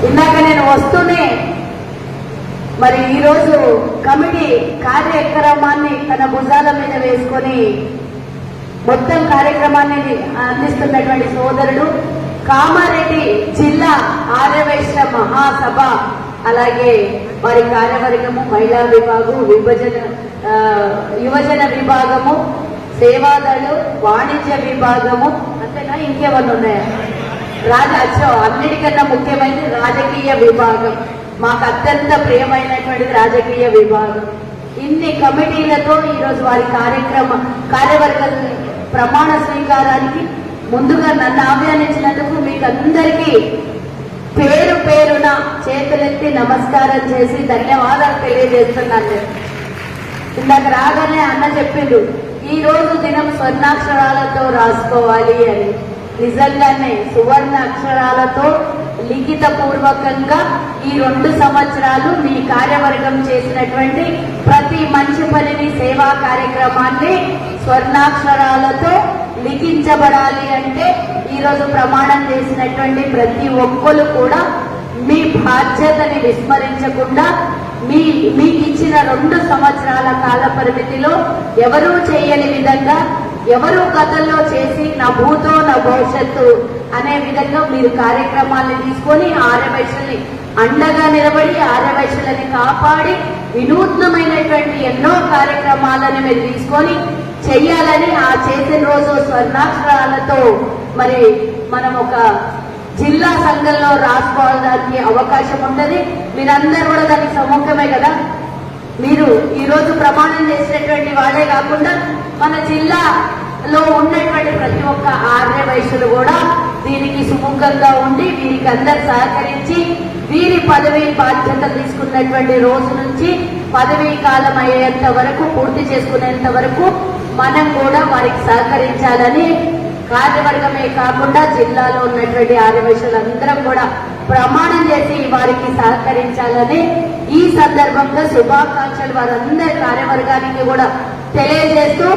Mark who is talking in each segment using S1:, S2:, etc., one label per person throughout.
S1: ఇందాక నేను వస్తూనే మరి ఈరోజు కమిటీ కార్యక్రమాన్ని తన భుజాల మీద వేసుకొని మొత్తం కార్యక్రమాన్ని అందిస్తున్నటువంటి సోదరుడు కామారెడ్డి జిల్లా ఆర్యవైశ్య మహాసభ, అలాగే వారి కార్యవర్గము, మహిళా విభాగం, యువజన విభాగము, సేవాదళు, వాణిజ్య విభాగము, అంతేనా ఇంకేమన్నా ఉన్నాయా? అన్నిటికన్నా ముఖ్యమైనది రాజకీయ విభాగం. మాకు అత్యంత ప్రియమైనటువంటిది రాజకీయ విభాగం. ఇన్ని కమిటీలతో ఈరోజు వారి కార్యవర్గ ప్రమాణ స్వీకారానికి ముందుగా నన్ను ఆహ్వానించినందుకు మీకు అందరికీ పేరు పేరున చేతులెత్తి నమస్కారం చేసి ధన్యవాదాలు తెలియజేస్తున్నాను. ఇందాక రాగానే అన్న చెప్పిండు, ఈ రోజు దినం స్వర్ణాక్షరాలతో రాసుకోవాలి అని. నిజంగానే సువర్ణ అక్షరాలతో లిఖిత పూర్వకంగా ఈ 2 సంవత్సరాలు మీ కార్యవర్గం చేసినటువంటి ప్రతి మంచి పనిని, సేవా కార్యక్రమాన్ని స్వర్ణాక్షరాలతో లిఖించబడాలి అంటే ఈరోజు ప్రమాణం చేసినటువంటి ప్రతి ఒక్కరు కూడా మీ బాధ్యతని విస్మరించకుండా మీకు ఇచ్చిన 2 సంవత్సరాల కాల పరిమితిలో ఎవరూ చేయని విధంగా, ఎవరు గతంలో చేసి నా భూతో నా భవిష్యత్తు అనే విధంగా మీరు కార్యక్రమాలను తీసుకొని ఆర్యవైశ్యుల్ని అండగా నిలబడి ఆర్యవైశ్యులని కాపాడి వినూత్నమైనటువంటి ఎన్నో కార్యక్రమాలను మీరు తీసుకొని చెయ్యాలని, ఆ చేసిన రోజు స్వర్ణాక్షరాలతో మరి మనం ఒక జిల్లా సంఘంలో రాసుకోవడానికి అవకాశం ఉంటుంది. మీరందరూ కూడా దానికి సముఖమే కదా. మీరు ఈరోజు ప్రమాణం చేసినటువంటి వాళ్ళే కాకుండా మన జిల్లాలో ఉన్నటువంటి ప్రతి ఒక్క ఆర్యవైశ్యులు కూడా దీనికి సుముఖంగా ఉండి వీరికి అందరు సహకరించి వీరి పదవి బాధ్యతలు తీసుకున్నటువంటి రోజు నుంచి పదవీ కాలం అయ్యేంత వరకు, పూర్తి చేసుకునేంత వరకు మనం కూడా వారికి సహకరించాలని కార్యవర్గమే కాకుండా జిల్లాలో ఉన్నటువంటి ఆర్యవైశ్యులందరం కూడా ప్రమాణం చేసి వారికి సహకరించాలని ఈ సందర్భంగా శుభాకాంక్షలు వారందరి కార్యవర్గానికి కూడా తెలియజేస్తూ,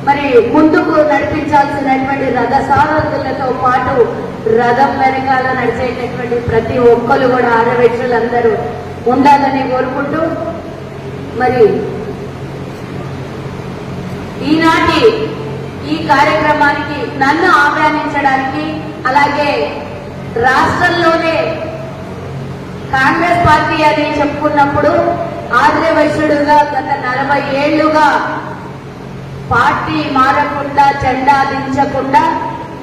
S1: మరి ముందుకు నడిపించాల్సినటువంటి రథసారథులతో పాటు రథం వెనకాల నడిచేటటువంటి ప్రతి ఒక్కరు కూడా ఆర్యవైశ్యులందరూ ఉండాలని కోరుకుంటూ, మరి ఈనాటి ఈ కార్యక్రమానికి నన్ను ఆహ్వానించడానికి, అలాగే రాష్ట్రంలోనే కాంగ్రెస్ పార్టీ అని చెప్పుకున్నప్పుడు ఆర్యవైశ్యుడుగా గత 40 ఏళ్లుగా పార్టీ మారకుండా, జెండా దించకుండా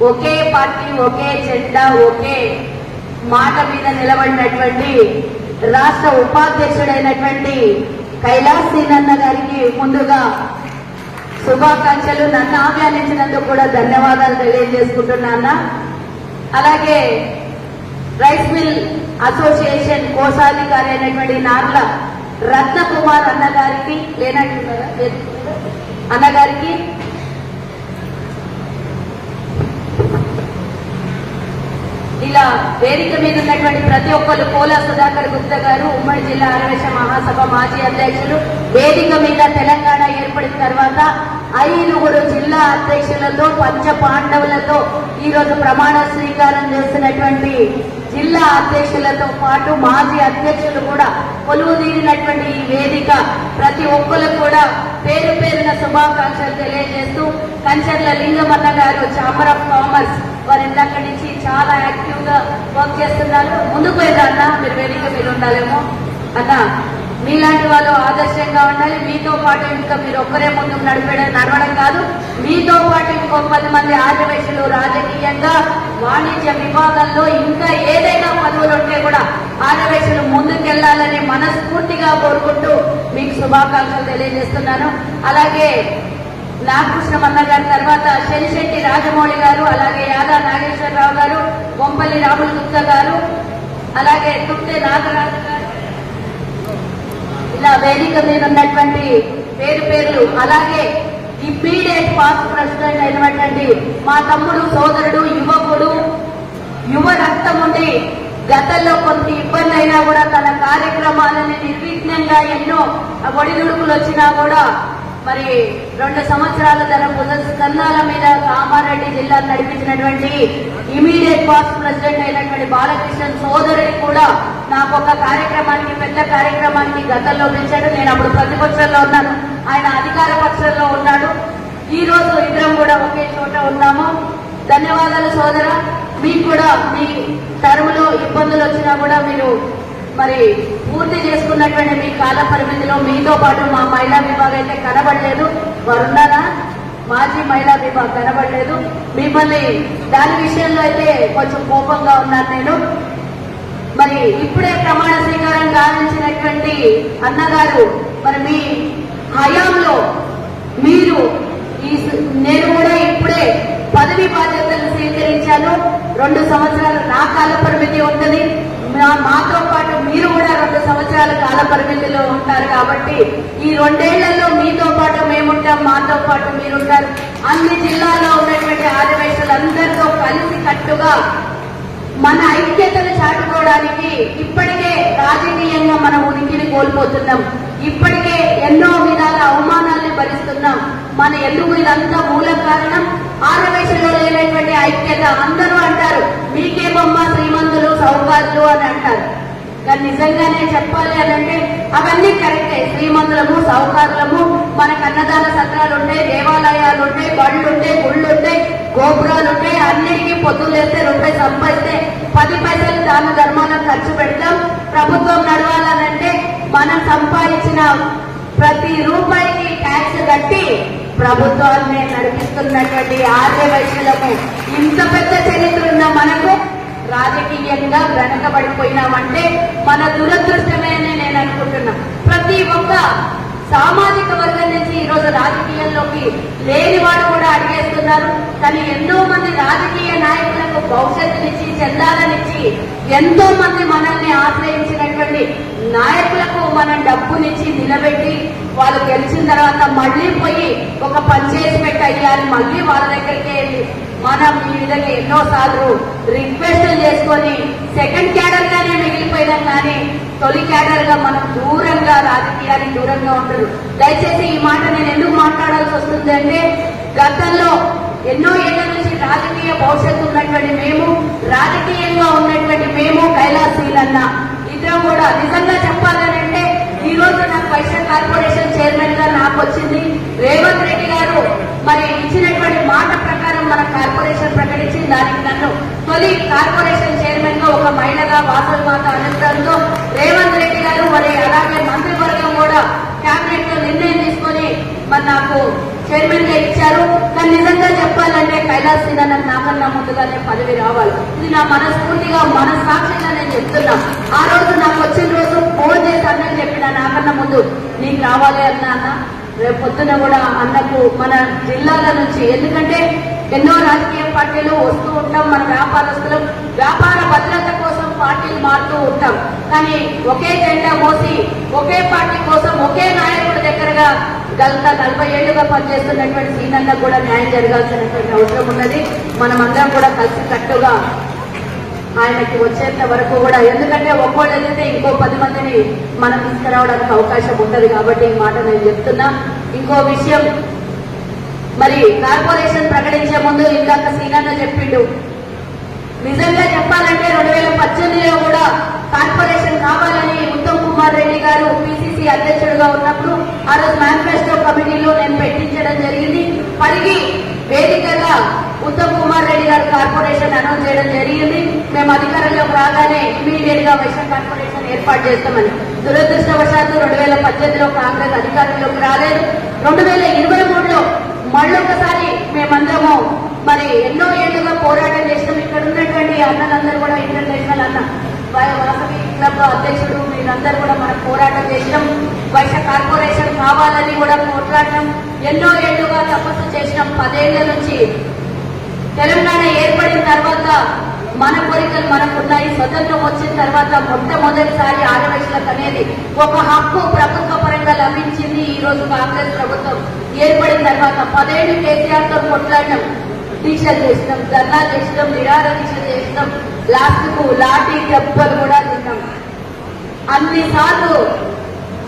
S1: ఒకే పార్టీ, ఒకే జెండా, ఒకే మాట మీద నిలబడినటువంటి రాష్ట్ర ఉపాధ్యక్షుడైనటువంటి కైలాస్ సీనన్న గారికి ముందుగా శుభాకాంక్షలు. నన్ను ఆహ్వానించినందుకు కూడా ధన్యవాదాలు తెలియజేసుకుంటున్నా. అలాగే రైస్ మిల్ అసోసియేషన్ కోశాధికారి అయినటువంటి నార్ల రత్నకుమార్ అన్నగారికి అన్నగారికి ఇలా వేదిక మీద ఉన్నటువంటి ప్రతి ఒక్కరు, పోలా సుధాకర్ గుప్తా గారు ఉమ్మడి జిల్లా ఆర్యవైశ్య మహాసభ మాజీ అధ్యక్షులు, వేదిక మీద తెలంగాణ ఏర్పడిన తర్వాత 5 జిల్లా అధ్యక్షులతో, పంచ పాండవులతో ఈరోజు ప్రమాణ స్వీకారం చేసినటువంటి జిల్లా అధ్యక్షులతో పాటు మాజీ అధ్యక్షులు కూడా కొలువు తీరినటువంటి ఈ వేదిక ప్రతి ఒక్కరు కూడా పేరు పేరున శుభాకాంక్షలు తెలియజేస్తూ, కంచర్ల లింగమన్న గారు ఛాంబర్ ఆఫ్ కామర్స్ వారి ఇందాక నుంచి చాలా యాక్టివ్ గా వర్క్ చేస్తున్నారు. ముందుకు వెళ్ళాలన్నా మీరు వేదిక మీద ఉండాలేమో అన్న, మీలాంటి వాళ్ళు ఆదర్శంగా ఉండాలి. మీతో పాటు ఇంకా మీరు ఒక్కరే ముందుకు నడవడం కాదు, మీతో పాటు ఇంకో 10 మంది ఆర్యవైశ్యులు రాజకీయంగా, వాణిజ్య విభాగంలో ఇంకా ఏదైనా పదవులు ఉంటే కూడా ఆర్యవైశ్యులు ముందుకెళ్లాలని మనస్ఫూర్తిగా కోరుకుంటూ మీకు శుభాకాంక్షలు తెలియజేస్తున్నాను. అలాగే నాగకృష్ణమన్న గారి తర్వాత శనిశెట్టి రాజమౌళి గారు, అలాగే యాదా నాగేశ్వరరావు గారు, బొంపల్లి రాములు గుప్తా గారు, అలాగే తుక్తే నాగరాజు గారు, ఇలా వేదిక మీద ఉన్నటువంటి పేర్లు, అలాగే ఇమ్మీడియట్ పాస్ట్ ప్రెసిడెంట్ అయినటువంటి మా తమ్ముడు, సోదరుడు, యువకుడు, యువ రక్తం ఉండి గతంలో కొంత ఇబ్బంది అయినా కూడా తన కార్యక్రమాలని నిర్విఘ్నంగా ఎన్నో ఒడిదుడుకులు వచ్చినా కూడా మరి 2 సంవత్సరాల తన స్కంధాల మీద కామారెడ్డి జిల్లా నడిపించినటువంటి ఇమీడియట్ పాస్ట్ ప్రెసిడెంట్ అయినటువంటి బాలకృష్ణ సోదరుడి కూడా నాకు ఒక కార్యక్రమానికి పెద్ద కార్యక్రమానికి గతంలో పిలిచాడు. నేను అప్పుడు ప్రతిపక్షంలో ఉన్నాను, ఆయన అధికార పక్షంలో ఉన్నాడు. ఈ రోజు ఇద్దరం కూడా ఒకే చోట ఉన్నాము. ధన్యవాదాలు సోదర. మీకు కూడా మీ టర్మ్లో ఇబ్బందులు వచ్చినా కూడా మీరు మరి పూర్తి చేసుకున్నటువంటి మీ కాల పరిమితిలో మీతో పాటు మా మహిళా విభాగం అయితే కనబడలేదు. వరుణానా మాజీ మహిళా విభాగం కనబడలేదు. మిమ్మల్ని దాని విషయంలో అయితే కొంచెం కోపంగా ఉన్నాను నేను. మరి ఇప్పుడే ప్రమాణ స్వీకారం గావించినటువంటి అన్నగారు మరి మీ హయాంలో మీరు నేను కూడా ఇప్పుడే పదవి బాధ్యతలు స్వీకరించాను. 2 సంవత్సరాలు నా కాల పరిమితి ఉంటుంది. మాతో పాటు మీరు కూడా 2 సంవత్సరాల కాల పరిమితిలో ఉంటారు. కాబట్టి ఈ 2 ఏళ్లలో మీతో పాటు మేముంటాం, మాతో పాటు మీరుంటారు. అన్ని జిల్లాల్లో ఉన్నటువంటి ఆదివాసులందరితో కలిసి కట్టుగా మన ఐక్యతను చాటుకోవడానికి ఇప్పటికే రాజకీయంగా మనం ఉనికిని కోల్పోతున్నాం. ఇప్పటికే ఎన్నో విధాల అవమానాన్ని భరిస్తున్నాం. మన ఎందుకు ఇదంతా మూల కారణం ఆదివాసుల్లో లేనటువంటి ఐక్యత. అందరూ అంటారు మీకేమమ్మా శ్రీమంతులు సౌకర్యాలు అని అంటారు. కానీ నిజంగానే చెప్పాలి అని అంటే అవన్నీ కరెక్టే. శ్రీమంతులము సౌకర్యము, మనకు అన్నదాన సత్రాలు ఉంటాయి, దేవాలయాలు ఉంటాయి, బళ్ళుంటాయి, గుళ్ళుంటాయి, గోపురాలుంటాయి. అన్నిటికీ పొద్దులేస్తే 2 రూపాయలు సంపాదిస్తే 10 పైసలు దాన ధర్మాలను ఖర్చు పెడతాం. ప్రభుత్వం నడవాలనంటే మనం సంపాదించిన ప్రతి రూపాయికి ట్యాక్స్ కట్టి ప్రభుత్వాన్ని నడిపిస్తున్నటువంటి ఆర్యవైశ్యులకు ఇంత పెద్ద చరిత్ర ఉన్న మనకు రాజకీయంగా వెనకబడిపోయినామంటే మన దురదృష్టమే నేను అనుకుంటున్నా. ప్రతి ఒక్క సామాజిక వర్గం నుంచి ఈరోజు రాజకీయాల్లోకి లేనివాడు కూడా అడిగేస్తున్నారు. కానీ ఎంతో మంది రాజకీయ నాయకులకు భవిష్యత్తునిచ్చి చందాలనిచ్చి ఎంతో మంది మనల్ని ఆశ్రయించినటువంటి నాయకులకు మనం డబ్బునిచ్చి నిలబెట్టి వాళ్ళు గెలిచిన తర్వాత మళ్లీ పోయి ఒక పనిచేసి పెట్టయ్యాలి మళ్ళీ వాళ్ళ దగ్గరికే వెళ్ళి మనం ఈ విధంగా ఎన్నోసార్లు రిక్వెస్ట్లు చేసుకొని సెకండ్ క్యాడర్ గానే మిగిలిపోయినాం. కానీ తొలి క్యాడర్ గా మనం దూరంగా రాజకీయానికి దూరంగా ఉంటారు. దయచేసి ఈ మాట నేను ఎందుకు మాట్లాడాల్సి వస్తుంది అంటే గతంలో ఎన్నో ఏళ్ల నుంచి రాజకీయ భవిష్యత్తు ఉన్నటువంటి మేము, రాజకీయంగా ఉన్నటువంటి మేము కైలాసీలన్న ఇద్దరం కూడా నిజంగా చెప్పాలనంటే ఈ రోజు నాకు వైశ్య కార్పొరేషన్ చైర్మన్ గా నాకు వచ్చింది. రేవంత్ రెడ్డి గారు మరి ఇచ్చినటువంటి మాట ప్రకారం మన కార్పొరేషన్ ప్రకటించింది. దానికి నన్ను తొలి కార్పొరేషన్ చైర్మన్ గా ఒక మహిళగా వాసవి మాత అనంతరంతో రేవంత్ రెడ్డి గారు మరి అలాగే మంత్రివర్గం కూడా కేబినెట్ లో నిర్ణయం తీసుకొని మరి నాకు చైర్మన్ గా ఇచ్చారు. కానీ నిజంగా చెప్పాలంటే కైలాస్ సీనన్న నాకన్నా ముందుగానే పదవి రావాలి. ఇది నా మనస్ఫూర్తిగా మనస్సాక్షిగా నేను చెప్తున్నా. ఆ రోజు నాకు వచ్చిన రోజు ఫోన్ చేసి అన్నని చెప్పిన నాకన్నా ముందు నీకు రావాలి అన్న రేపు పొద్దున కూడా అన్నకు మన జిల్లాల నుంచి, ఎందుకంటే ఎన్నో రాజకీయ పార్టీలు వస్తూ ఉంటాం. మన వ్యాపారస్తులు వ్యాపార భద్రత కోసం పార్టీలు మారుతూ ఉంటాం. కానీ ఒకే జెండా మోసి ఒకే పార్టీ కోసం ఒకే నాయకుడి దగ్గరగా గత 40 ఏళ్లుగా పనిచేస్తున్నటువంటి సీనన్న కూడా న్యాయం జరగాల్సినటువంటి అవసరం ఉన్నది. మనమందరం కూడా కలిసి కట్టుగా ఆయనకి వచ్చేంత వరకు కూడా, ఎందుకంటే ఒక్కోళ్ళు వెళ్తే ఇంకో 10 మందిని మనం తీసుకురావడానికి అవకాశం ఉంటుంది. కాబట్టి ఈ మాట నేను చెప్తున్నా. ఇంకో విషయం, మరి కార్పొరేషన్ ప్రకటించే ముందు ఇందాక సీనన్న చెప్పిండు, నిజంగా చెప్పాలంటే 2018లో కూడా కార్పొరేషన్ కావాలని ఉత్తమ్ కుమార్ రెడ్డి గారు పిసిసి అధ్యక్షుడిగా ఉన్నప్పుడు ఆ రోజు మేనిఫెస్టో కమిటీలో నేను పెట్టించడం జరిగింది. పరిగి వేదికగా ఉత్తమ్ కుమార్ రెడ్డి గారు కార్పొరేషన్ అనౌన్స్ చేయడం జరిగింది. మేము అధికారంలోకి రాగానే ఇమీడియట్ గా వైశ్య కార్పొరేషన్ ఏర్పాటు చేస్తామని. దురదృష్టవశాత్తు 2018లో కాంగ్రెస్ అధికారంలోకి రాలేదు. 2023లో మళ్ళొకసారి మేమందరము మరి ఎన్నో ఏళ్లుగా పోరాటం చేస్తాం. ఇక్కడ ఉన్నటువంటి అన్నలందరూ కూడా ఇంటర్నేషనల్ అన్న వాసవి క్లబ్ అధ్యక్షుడు మీరందరూ కూడా మనం పోరాటం చేసినాం. వైశ్య కార్పొరేషన్ కావాలని కూడా పోరాటం ఎన్నో ఏళ్లుగా తపస్సు చేసినాం. 10 ఏళ్ల నుంచి తెలంగాణ ఏర్పడిన తర్వాత మన కోరికలు మనకున్నాయి. స్వతంత్రం వచ్చిన తర్వాత మొట్టమొదటిసారి ఆదివాసులకు అనేది ఒక హక్కు ప్రభుత్వ పరంగా లభించింది. ఈ రోజు కాంగ్రెస్ ప్రభుత్వం ఏర్పడిన తర్వాత 10 ఏళ్లు కేసీఆర్ తో కొట్లాడినాం, దీక్షలు చేసినాం, ధర్నా చేసినాం, నిరాహార దీక్ష చేసినాం, లాస్ట్ కు లాఠీ దెబ్బలు కూడా తిన్నాం. అన్నిసార్లు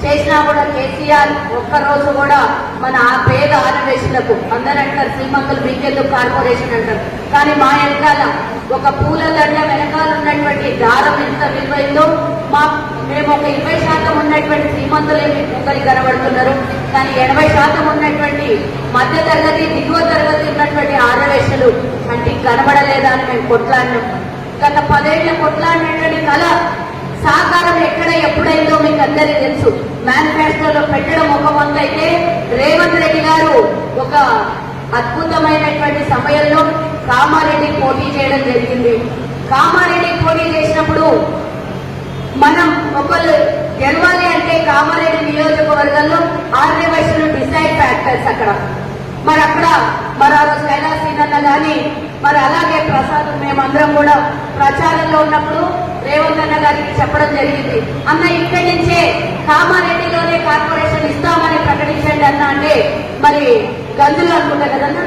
S1: చేసినా కూడా కేసీఆర్ ఒక్కరోజు కూడా మన ఆ పేద ఆదివాసులకు, అందరూ అంటారు శ్రీమంతులు మీకెందుకు కార్పొరేషన్ అంటారు, కానీ మా వెనకాల ఒక పూల దండ వెనకాల ఉన్నటువంటి దారం ఎంత విలువైందో, మా మేము ఒక 20% ఉన్నటువంటి శ్రీమంతులే మీకు ముందరికి కనబడుతున్నారు. కానీ 80% ఉన్నటువంటి మధ్య తరగతి దిగువ తరగతి ఉన్నటువంటి ఆర్యవేశ్యలు అంటే కనబడలేదా అని మేము కొట్లాడినాం. గత 10 ఏళ్ల కొట్లాడినటువంటి కళ సాకారం ఎక్కడ ఎప్పుడైందో మీకు అందరికీ తెలుసు. మేనిఫెస్టోలో పెట్టడం ఒక వంతు అయితే రేవంత్ రెడ్డి గారు ఒక అద్భుతమైనటువంటి సమయంలో కామారెడ్డి పోటీ చేయడం జరిగింది. కామారెడ్డి పోటీ చేసినప్పుడు మనం ఒకళ్ళు గెలవాలి అంటే కామారెడ్డి నియోజకవర్గంలో ఆర్యవైశ్యులు డిసైడ్ ఫ్యాక్టర్స్ అక్కడ. మరి అక్కడ మరి ఆ రోజు కైలాసీనన్న కానీ మరి అలాగే ప్రసాద్ మేమందరం కూడా ప్రచారంలో ఉన్నప్పుడు రేవంత్ అన్న గారికి చెప్పడం జరిగింది, అన్న ఇక్కడి నుంచే కామారెడ్డిలోనే కార్పొరేషన్ ఇస్తామని ప్రకటించండి అన్న. అంటే మరి గంజులో అనుకుంటా కదన్న,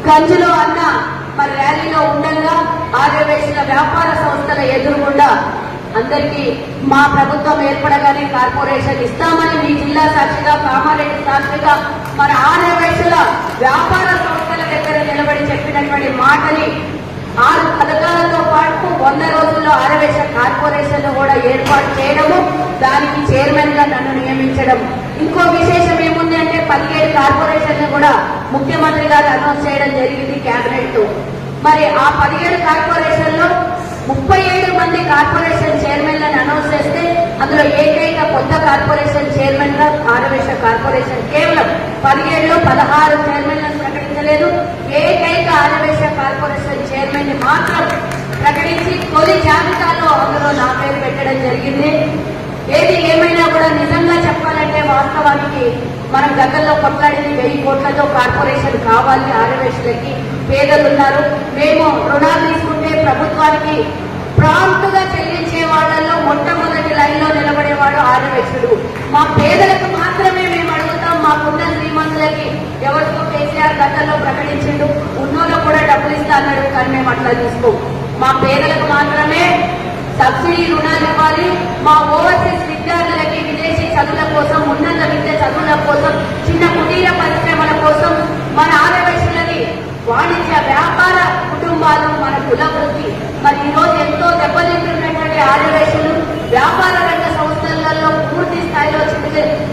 S1: గంజులో అన్న మరి ర్యాలీలో ఉండగా ఆర్యవైశ్యుల వ్యాపార సంస్థల ఎదురుగుండా అందరికీ మా ప్రభుత్వం ఏర్పడగానే కార్పొరేషన్ ఇస్తామని మీ జిల్లా సాక్షిగా కామారెడ్డి సాక్షిగా మరి ఆర్యవైశ్యుల వ్యాపార సంస్థల దగ్గర నిలబడి చెప్పినటువంటి మాటని 6 పథకాలతో పాటు 100 రోజుల్లో ఆర్యవైశ్య కార్పొరేషన్ కూడా ఏర్పాటు చేయడము, దానికి చైర్మన్ గా నన్ను నియమించడం. ఇంకో విశేషం ఏముంది అంటే 17 కార్పొరేషన్లు కూడా ముఖ్యమంత్రి గారు అనౌన్స్ చేయడం జరిగింది కేబినెట్ తో. మరి ఆ 17 కార్పొరేషన్లో 37 మంది కార్పొరేషన్ చైర్మన్లను అనౌన్స్ చేస్తే అందులో ఏకైక కొత్త కార్పొరేషన్ చైర్మన్ గా ఆర్యవైశ్య కార్పొరేషన్ కేవలం 17లో 16 చైర్మన్లను ప్రకటించలేదు. ఏకైక ఆర్యవైశ్య కార్పొరేషన్ చైర్మన్ ని మాత్రం ప్రకటించి తొలి జాబితాలో అందులో నా పేరు పెట్టడం జరిగింది. ఏది ఏమైనా కూడా నిజంగా చెప్పాలంటే వాస్తవానికి మనం గతంలో కొట్లాడింది 1000 కోట్లతో కార్పొరేషన్ కావాలి ఆర్యవైశ్యులకి. పేదలున్నారు, మేము రుణాలు తీసుకుంటే ప్రభుత్వానికి ప్రాంప్ట్ గా చెల్లించే వాళ్ళలో మొట్టమొదటి లైన్ లో నిలబడేవాడు ఆర్యవైశ్యుడు. మా పేదలకు మాత్రమే మేము అడుగుతాం, మాకున్న శ్రీమంతులకి ఎవరితో కేసీఆర్ గతంలో ప్రకటించిండు, ఉన్నోళ్ళు కూడా డబ్బులు ఇస్తా అన్నాడు, కానీ మేము అట్లా తీసుకో. మా పేదలకు మాత్రమే సబ్సిడీ రుణాలు ఇవ్వాలి. మా ఓవర్సీస్ విద్యార్థులకి విదేశీ చదువుల కోసం, ఉన్నత విద్య చదువుల కోసం, చిన్న కుటీర పరిశ్రమల కోసం మన ఆర్యవైశ్యులని వాణిజ్య వ్యాపార కుటుంబాలు మన కులవృత్తి మరి ఈ రోజు ఎంతో దెబ్బతింటున్నటువంటి ఆర్యవైశ్యులు వ్యాపార రంగ సంస్థలలో పూర్తి స్థాయిలో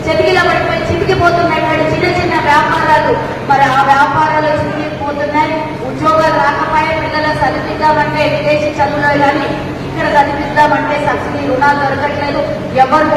S1: చెతికిల పడిపోయి చితికిపోతున్నటువంటి చిన్న చిన్న వ్యాపారాలు మరి ఆ వ్యాపారాలు చితికిపోతున్నాయి. ఉద్యోగాలు రాకపోయే పిల్లలకు చదివిద్దామంటే విదేశీ చదువులో కానీ ఇక్కడ చదివిద్దామంటే సబ్సిడీ రుణాలు దొరకట్లేదు. ఎవరు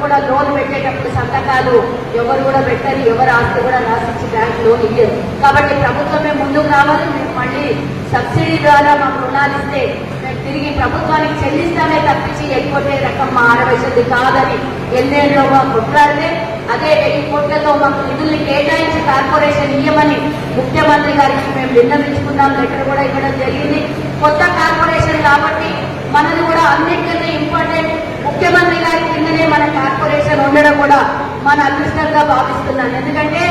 S1: కూడా లోన్ పెట్టేటప్పుడు సంతకాలు ఎవరు కూడా పెట్టరు, ఎవరు ఆస్తి కూడా రాసిచ్చి బ్యాంక్ లోన్ ఇయ్యరు. కాబట్టి ప్రభుత్వమే ముందుకు రావాలి. మేము మళ్ళీ సబ్సిడీ ద్వారా మాకు రుణాలు ఇస్తే మేము తిరిగి ప్రభుత్వానికి చెల్లిస్తామే తప్పించి ఎక్కువ రకం మా ఆర్యవైశ్యుది కాదని ఎన్నేళ్ళలో మాకు కొట్లాడితే అదే 1000 కోట్లతో మాకు నిధుల్ని కేటాయించి కార్పొరేషన్ ఇయ్యమని ముఖ్యమంత్రి గారికి మేము విన్నవించుకున్నాం. లెటర్ కూడా ఇవ్వడం జరిగింది. కొత్త కార్పొరేషన్ కాబట్టి మనది కూడా అన్నింటికంటే ఇంపార్టెంట్ ముఖ్యమంత్రి గారి కిందనే మన కార్పొరేషన్ ఉండడం కూడా మన అదృష్టంగా భావిస్తున్నాను. ఎందుకంటే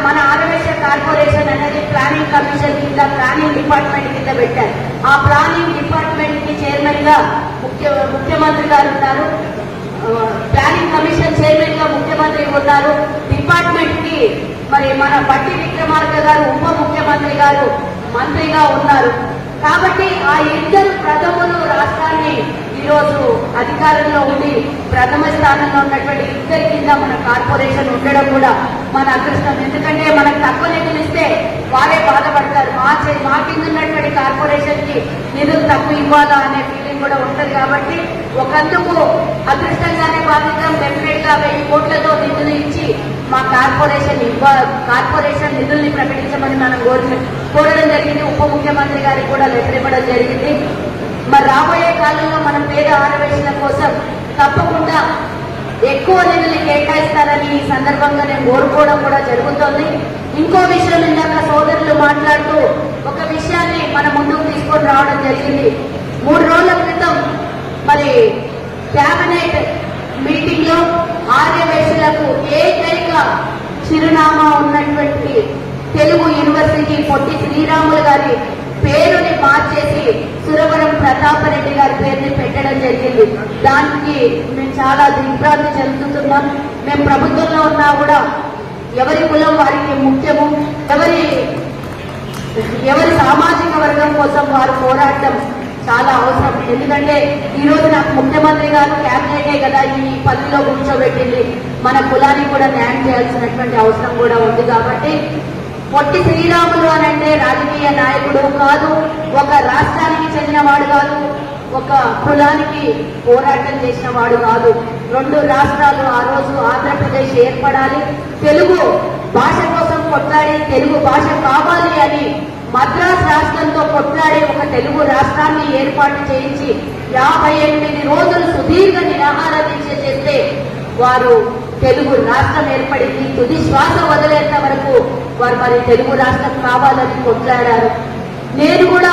S1: మన ఆర్యవైశ్య కార్పొరేషన్ అనేది ప్లానింగ్ కమిషన్ కింద ప్లానింగ్ డిపార్ట్మెంట్ కింద పెట్టారు. ఆ ప్లానింగ్ డిపార్ట్మెంట్ కి చైర్మన్ గా ముఖ్యమంత్రి గారు ఉన్నారు, ప్లానింగ్ కమిషన్ చైర్మన్ గా ముఖ్యమంత్రి ఉన్నారు. డిపార్ట్మెంట్ కి మరి మన బట్టి విక్రమార్క గారు ఉప ముఖ్యమంత్రి గారు మంత్రిగా ఉన్నారు. కాబట్టి ఆ ఇద్దరు ప్రథములు రాష్ట్రాన్ని ఈరోజు అధికారంలో ఉండి ప్రథమ స్థానంలో ఉన్నటువంటి ఇద్దరి కింద మన కార్పొరేషన్ ఉండడం కూడా మన అదృష్టం. ఎందుకంటే మనకు తక్కువ నిధులు ఇస్తే వారే బాధపడతారు, మా కింద ఉన్నటువంటి కార్పొరేషన్ కి నిధులు తక్కువ ఇవ్వాలా అనే ఫీలింగ్ కూడా ఉంటుంది. కాబట్టి ఒకందుకు అదృష్టంగానే భావిద్దాం. డెఫినెట్ గా 1000 కోట్లతో నిధులు ఇచ్చి మా కార్పొరేషన్ నిధుల్ని ప్రకటించమని మనం కోరడం జరిగింది. ఉప ముఖ్యమంత్రి గారికి కూడా లెటర్ ఇవ్వడం జరిగింది. మరి రాబోయే కాలంలో మనం పేద ఆర్యవైశ్యుల కోసం తప్పకుండా ఎక్కువ నిధులు కేటాయిస్తారని ఈ సందర్భంగా నేను కోరుకోవడం కూడా జరుగుతోంది. ఇంకో విషయం ఇందాక సోదరులు మాట్లాడుతూ ఒక విషయాన్ని మన ముందుకు తీసుకొని రావడం జరిగింది. 3 రోజుల క్రితం మరి కేబినెట్ మీటింగ్ లో ఆర్యవైశ్యులకు ఏకైక చిరునామా ఉన్నటువంటి తెలుగు యూనివర్సిటీ పొట్టి శ్రీరాములు గారి పేరుని మార్చేసి సురవరం ప్రతాపరెడ్డి గారి పేరుని పెట్టడం జరిగింది. దానికి మేము చాలా దిగ్భ్రాంతి చెందుతున్నాం. మేము ప్రభుత్వంలో ఉన్నా కూడా ఎవరి కులం వారికి ముఖ్యము, ఎవరి సామాజిక వర్గం కోసం వారు పోరాడటం చాలా అవసరం. ఎందుకంటే ఈ రోజు నాకు ముఖ్యమంత్రి గారు క్యాబినెటే కదా ఈ పదవిలో కూర్చోబెట్టింది, మన కులానికి కూడా న్యాయం చేయాల్సినటువంటి అవసరం కూడా ఉంది. కాబట్టి పొట్టి శ్రీరాములు అని అంటే రాజకీయ నాయకుడు కాదు, ఒక రాష్ట్రానికి చెందినవాడు కాదు, ఒక కులానికి పోరాటం చేసిన వాడు కాదు. 2 రాష్ట్రాలు ఆ రోజు ఆంధ్రప్రదేశ్ ఏర్పడాలి, తెలుగు భాష కోసం కొట్లాడి తెలుగు భాష కావాలి అని మద్రాస్ రాష్ట్రంతో కొట్లాడి ఒక తెలుగు రాష్ట్రాన్ని ఏర్పాటు చేయించి 58 రోజులు సుదీర్ఘ నిరాహార దీక్ష చేస్తే వారు తెలుగు రాష్ట్రం ఏర్పడింది. తుది శ్వాస వదిలేంత వరకు వారు మరి తెలుగు రాష్ట్రం కావాలని కొట్లాడారు. నేను కూడా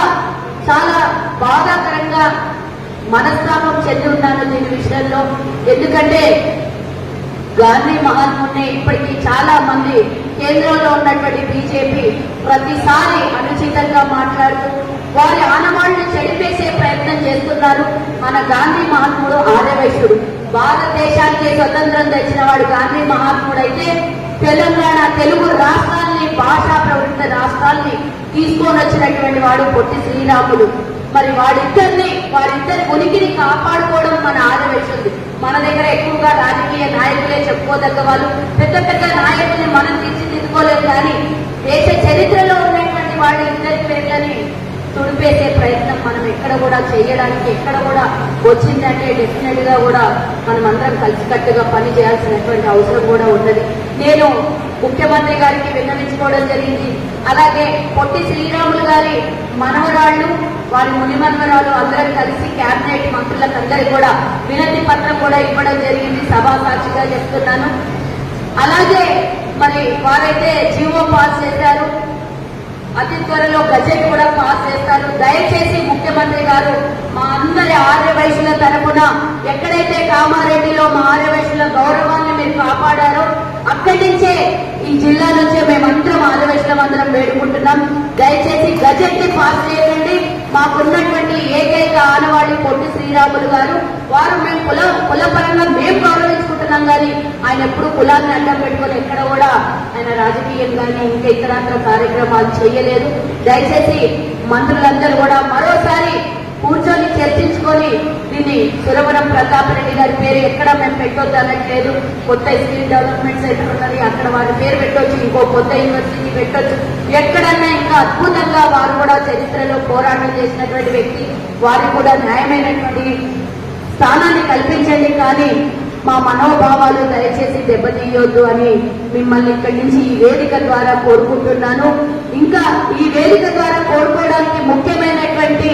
S1: చాలా బాధాకరంగా మనస్తాపం చెంది ఉన్నాను దీని విషయంలో. ఎందుకంటే గాంధీ మహాత్ముని ఇప్పటికీ చాలా మంది కేంద్రంలో ఉన్నటువంటి బీజేపీ ప్రతిసారి అనుచితంగా మాట్లాడుతూ వారి ఆనవాళ్లను చెడిపేసే ప్రయత్నం చేస్తున్నారు. మన గాంధీ మహాత్ముడు ఆర్యవైశ్యుడు, భారతదేశానికి స్వతంత్రం తెచ్చిన వాడు గాంధీ మహాత్ముడు అయితే తెలంగాణ తెలుగు రాష్ట్రాల్ని భాషా ప్రవృత్త రాష్ట్రాల్ని తీసుకొని వచ్చినటువంటి వాడు పొట్టి శ్రీరాములు. మరి వారిద్దరి ఉనికిని కాపాడుకోవడం మన ఆర్యవైశ్యుడు. మన దగ్గర ఎక్కువగా రాజకీయ నాయకులే చెప్పుకోదగ్గ వాళ్ళు, పెద్ద పెద్ద నాయకుల్ని మనం తీర్చిదిద్దుకోలేము. కానీ దేశ చరిత్రలో ఉన్నటువంటి వాళ్ళ ఇద్దరి పేర్లని తుడిపేసే ప్రయత్నం మనం ఎక్కడ కూడా చేయడానికి ఎక్కడ కూడా వచ్చిందంటే డెఫినెట్ గా కూడా మనం అందరం కలిసికట్టుగా పని చేయాల్సినటువంటి అవసరం కూడా ఉన్నది. నేను ముఖ్యమంత్రి గారికి విన్నవించుకోవడం జరిగింది. అలాగే పొట్టి శ్రీరాములు గారి మనవరాళ్లు, వారి మునిమనవరాలు అందరం కలిసి కేబినెట్ మంత్రులకందరికీ కూడా వినతి పత్రం కూడా ఇవ్వడం జరిగింది. సభా సాక్షిగా చెప్తున్నాను. అలాగే మరి వారైతే జీవో పాస్ చేశారు, అతి త్వరలో బడ్జెట్ కూడా పాస్ చేస్తారు. దయచేసి ముఖ్యమంత్రి గారు మా అందరి ఆర్యవైశ్యుల తరపున ఎక్కడైతే కామారెడ్డిలో మా ఆర్యవైశ్యుల గౌరవాన్ని మీరు కాపాడారో అక్కడి నుంచే ఈ జిల్లా నుంచే మేమందరం ఆర్యవైశ్యులందరం వేడుకుంటున్నాం. దయచేసి బడ్జెట్ ని పాస్ చేయండి. మాకున్నటువంటి ఏకైక ఆనవాడి పొట్టి శ్రీరాములు గారు, వారు మేము కులపరంగా మేము గౌరవించుకుంటున్నాం. కానీ ఆయన ఎప్పుడు కులాన్ని అడ్డం పెట్టుకుని ఎక్కడ కూడా ఆయన రాజకీయం కానీ ఇంకా ఇతరత్ర కార్యక్రమాలు చేయలేదు. దయచేసి మంత్రులందరూ కూడా మరోసారి కూర్చొని చర్చించుకొని దీన్ని సురవరం ప్రతాప్ రెడ్డి గారి పేరు ఎక్కడ మేము పెట్టొద్దు అనట్లేదు. కొత్త స్కిల్ డెవలప్మెంట్ సెంటర్ ఉన్నది, అక్కడ వారి పేరు పెట్టొచ్చు, ఇంకో కొత్త యూనివర్సిటీ పెట్టొచ్చు. ఎక్కడన్నా ఇంకా అద్భుతంగా వారు కూడా చరిత్రలో పోరాటం చేసినటువంటి వ్యక్తి, వారికి కూడా న్యాయమైనటువంటి స్థానాన్ని కల్పించండి. కానీ మా మనోభావాలు దయచేసి దెబ్బతీయొద్దు అని మిమ్మల్ని ఇక్కడి నుంచి ఈ వేదిక ద్వారా కోరుకుంటున్నాను. ఇంకా ఈ వేదిక ద్వారా కోరుకోవడానికి ముఖ్యమైనటువంటి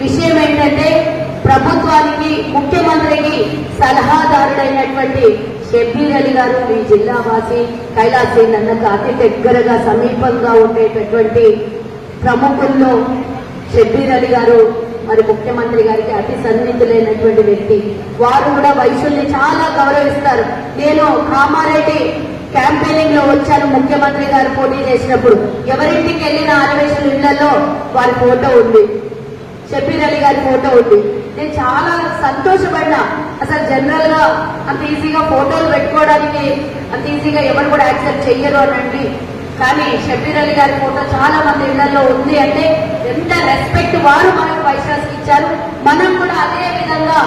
S1: విషయం ఏంటంటే ప్రభుత్వానికి ముఖ్యమంత్రికి సలహాదారుడైనటువంటి షబ్బీర్ అలీ గారు ఈ జిల్లా వాసి, కైలాసి నన్నకు అతి దగ్గరగా సమీపంగా ఉండేటటువంటి ప్రముఖుల్లో షబ్బీర్ అలీ గారు మరి ముఖ్యమంత్రి గారికి అతి సన్నిహితులైనటువంటి వ్యక్తి. వారు కూడా వైశ్యుల్ని చాలా గౌరవిస్తారు. నేను కామారెడ్డి క్యాంపెయినింగ్ లో వచ్చాను. ముఖ్యమంత్రి గారు పోటీ చేసినప్పుడు ఎవరింటికి వెళ్ళిన ఆర్యవైశ్యుల ఇళ్లలో వారి ఫోటో ఉంది, షబ్బీర్ అలీ గారి ఫోటో ఉంది. నేను చాలా సంతోషపడినా. అసలు జనరల్ గా అంత ఈజీగా ఫోటోలు పెట్టుకోవడానికి అంత ఈజీగా ఎవరు కూడా యాక్సెప్ట్ చెయ్యరు అనండి. కానీ షబ్బీర్ అలీ గారి ఫోటో చాలా మంది ఇళ్లలో ఉంది అంటే ఎంత రెస్పెక్ట్ వారు మనకు వైశ్యాస్కి ఇచ్చారు. మనం కూడా అదే విధంగా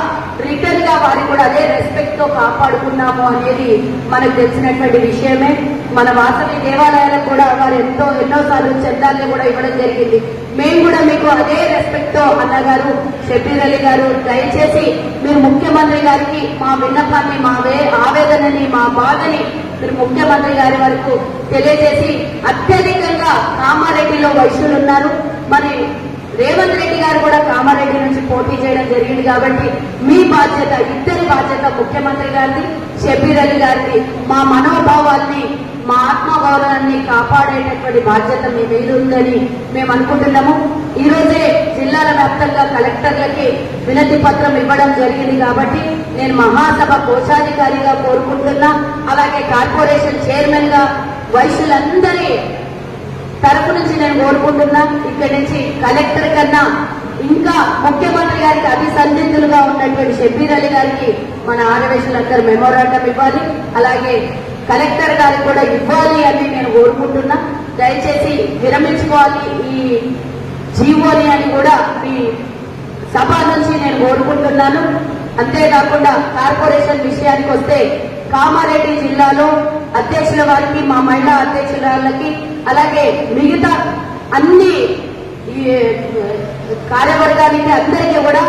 S1: రిటర్న్ గా వారికి కూడా అదే రెస్పెక్ట్ తో కాపాడుకున్నాము అనేది మనకు తెలిసినటువంటి విషయమే. మన వాసవి దేవాలయాలకు కూడా వారు ఎన్నోసార్లు చందాన్ని కూడా ఇవ్వడం జరిగింది. మేము కూడా మీకు అదే రెస్పెక్ట్ తో అన్నగారు షబ్బీర్ అలీ గారు, దయచేసి మీరు ముఖ్యమంత్రి గారికి మా విన్నపాన్ని, మా ఆవేదనని, మా బాధని మీరు ముఖ్యమంత్రి గారి వరకు తెలియజేసి, అత్యధికంగా కామారెడ్డిలో వైశ్యులు ఉన్నారు. మరి రేవంత్ రెడ్డి గారు కూడా కామారెడ్డి నుంచి పోటీ చేయడం జరిగింది. కాబట్టి మీ బాధ్యత, ఇద్దరి బాధ్యత, ముఖ్యమంత్రి గారిది, షబ్బీర్ అలీ గారిది, మా మనోభావాల్ని, మా ఆత్మగౌరవాన్ని కాపాడేటటువంటి బాధ్యత మీ మీద ఉందని మేము అనుకుంటున్నాము. ఈ రోజే జిల్లాల వ్యాప్తంగా కలెక్టర్లకి వినతి పత్రం ఇవ్వడం జరిగింది. కాబట్టి నేను మహాసభ కోశాధికారిగా కోరుకుంటున్నా, అలాగే కార్పొరేషన్ చైర్మన్ గా వైశ్యులందరి తరపు నుంచి నేను కోరుకుంటున్నా. ఇక్కడి నుంచి కలెక్టర్ కన్నా ఇంకా ముఖ్యమంత్రి గారికి అతి సన్నిహితులుగా ఉన్నటువంటి షబ్బీర్ అలీ గారికి మన ఆర్యవైశ్యులందరూ మెమోరాండం ఇవ్వాలి, అలాగే కలెక్టర్ గారికి కూడా ఇవ్వాలి అని నేను కోరుకుంటున్నా. దయచేసి విరమించుకోవాలి ఈ జీవోని అని కూడా మీ సభ నుంచి నేను కోరుకుంటున్నాను. అంతేకాకుండా కార్పొరేషన్ విషయానికి వస్తే కామారెడ్డి జిల్లాలో అధ్యక్షుల వారికి, మా మహిళా అధ్యక్షురాలకి, అలాగే మిగతా అన్ని కార్యవర్గానికి అందరికీ కూడా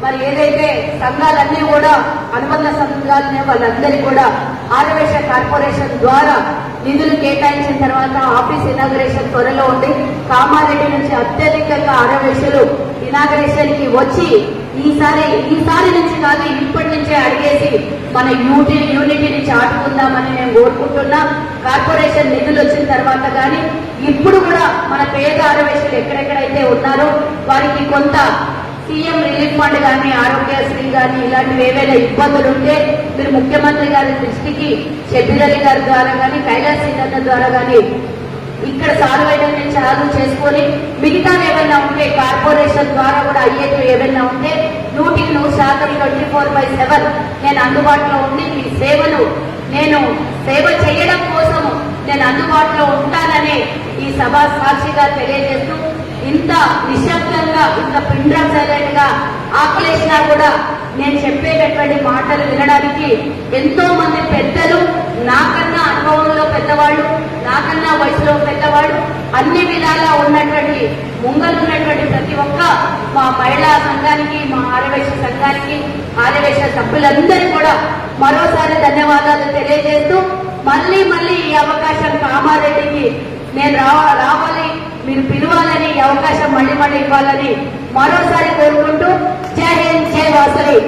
S1: మరి ఏదైతే సంఘాలన్నీ కూడా అనుబంధ సంఘాలనే వాళ్ళందరికీ కూడా ఆర్యవేశ కార్పొరేషన్ ద్వారా నిధులు కేటాయించిన తర్వాత ఆఫీస్ ఇనాగరేషన్ త్వరలో ఉంది. కామారెడ్డి నుంచి అత్యధికంగా ఆర్యవేశలు ఇనాగరేషన్ కి వచ్చి ఈసారి నుంచి కాదు ఇప్పటి నుంచే అడిగేసి మన యూనిటీని చాటుకుందామని నేను కోరుకుంటున్నా. కార్పొరేషన్ నిధులు వచ్చిన తర్వాత కానీ ఇప్పుడు కూడా మన పేద ఆర్యవేశలు ఎక్కడెక్కడైతే ఉన్నారో వారికి కొంత సీఎం రిలీఫ్ ఫండ్ కానీ, ఆరోగ్యశ్రీ కానీ ఇలాంటివి ఏవైనా ఇబ్బందులు ఉంటే మీరు ముఖ్యమంత్రి గారి దృష్టికి షబ్బీర్ అలీ గారి ద్వారా కానీ, కైలాస్ సింగన్న ద్వారా కానీ ఇక్కడ సాల్వ్ చాలు చేసుకొని మిగతా ఏమైనా ఉంటే కార్పొరేషన్ ద్వారా కూడా అయ్యేటివి ఏమైనా ఉంటే 100% 24/7 నేను అందుబాటులో ఉండి మీ సేవలు నేను సేవ చేయడం కోసం నేను అందుబాటులో ఉంటానని ఈ సభ సాక్షిగా తెలియజేస్తూ, ఇంత నిశ్శబ్దంగా ఇంత పిండ్రం సైలెంట్ గా ఆకలేసినా కూడా నేను చెప్పేటటువంటి మాటలు వినడానికి ఎంతో మంది పెద్దలు, నాకన్నా అనుభవంలో పెద్దవాళ్ళు, నాకన్నా వయసులో పెద్దవాళ్ళు, అన్ని విధాలా ఉన్నటువంటి ముంగలున్నటువంటి ప్రతి ఒక్క మా మహిళా సంఘానికి, మా ఆర్యవేశ సంఘానికి, ఆర్యవేశ సభ్యులందరికీ కూడా మరోసారి ధన్యవాదాలు తెలియజేస్తూ, మళ్ళీ ఈ అవకాశం కామారెడ్డికి నేను రావాలి, మీరు పిలవాలని, ఈ అవకాశం మళ్ళీ ఇవ్వాలని మరోసారి కోరుకుంటూ జై హింద్, జై వాసవి.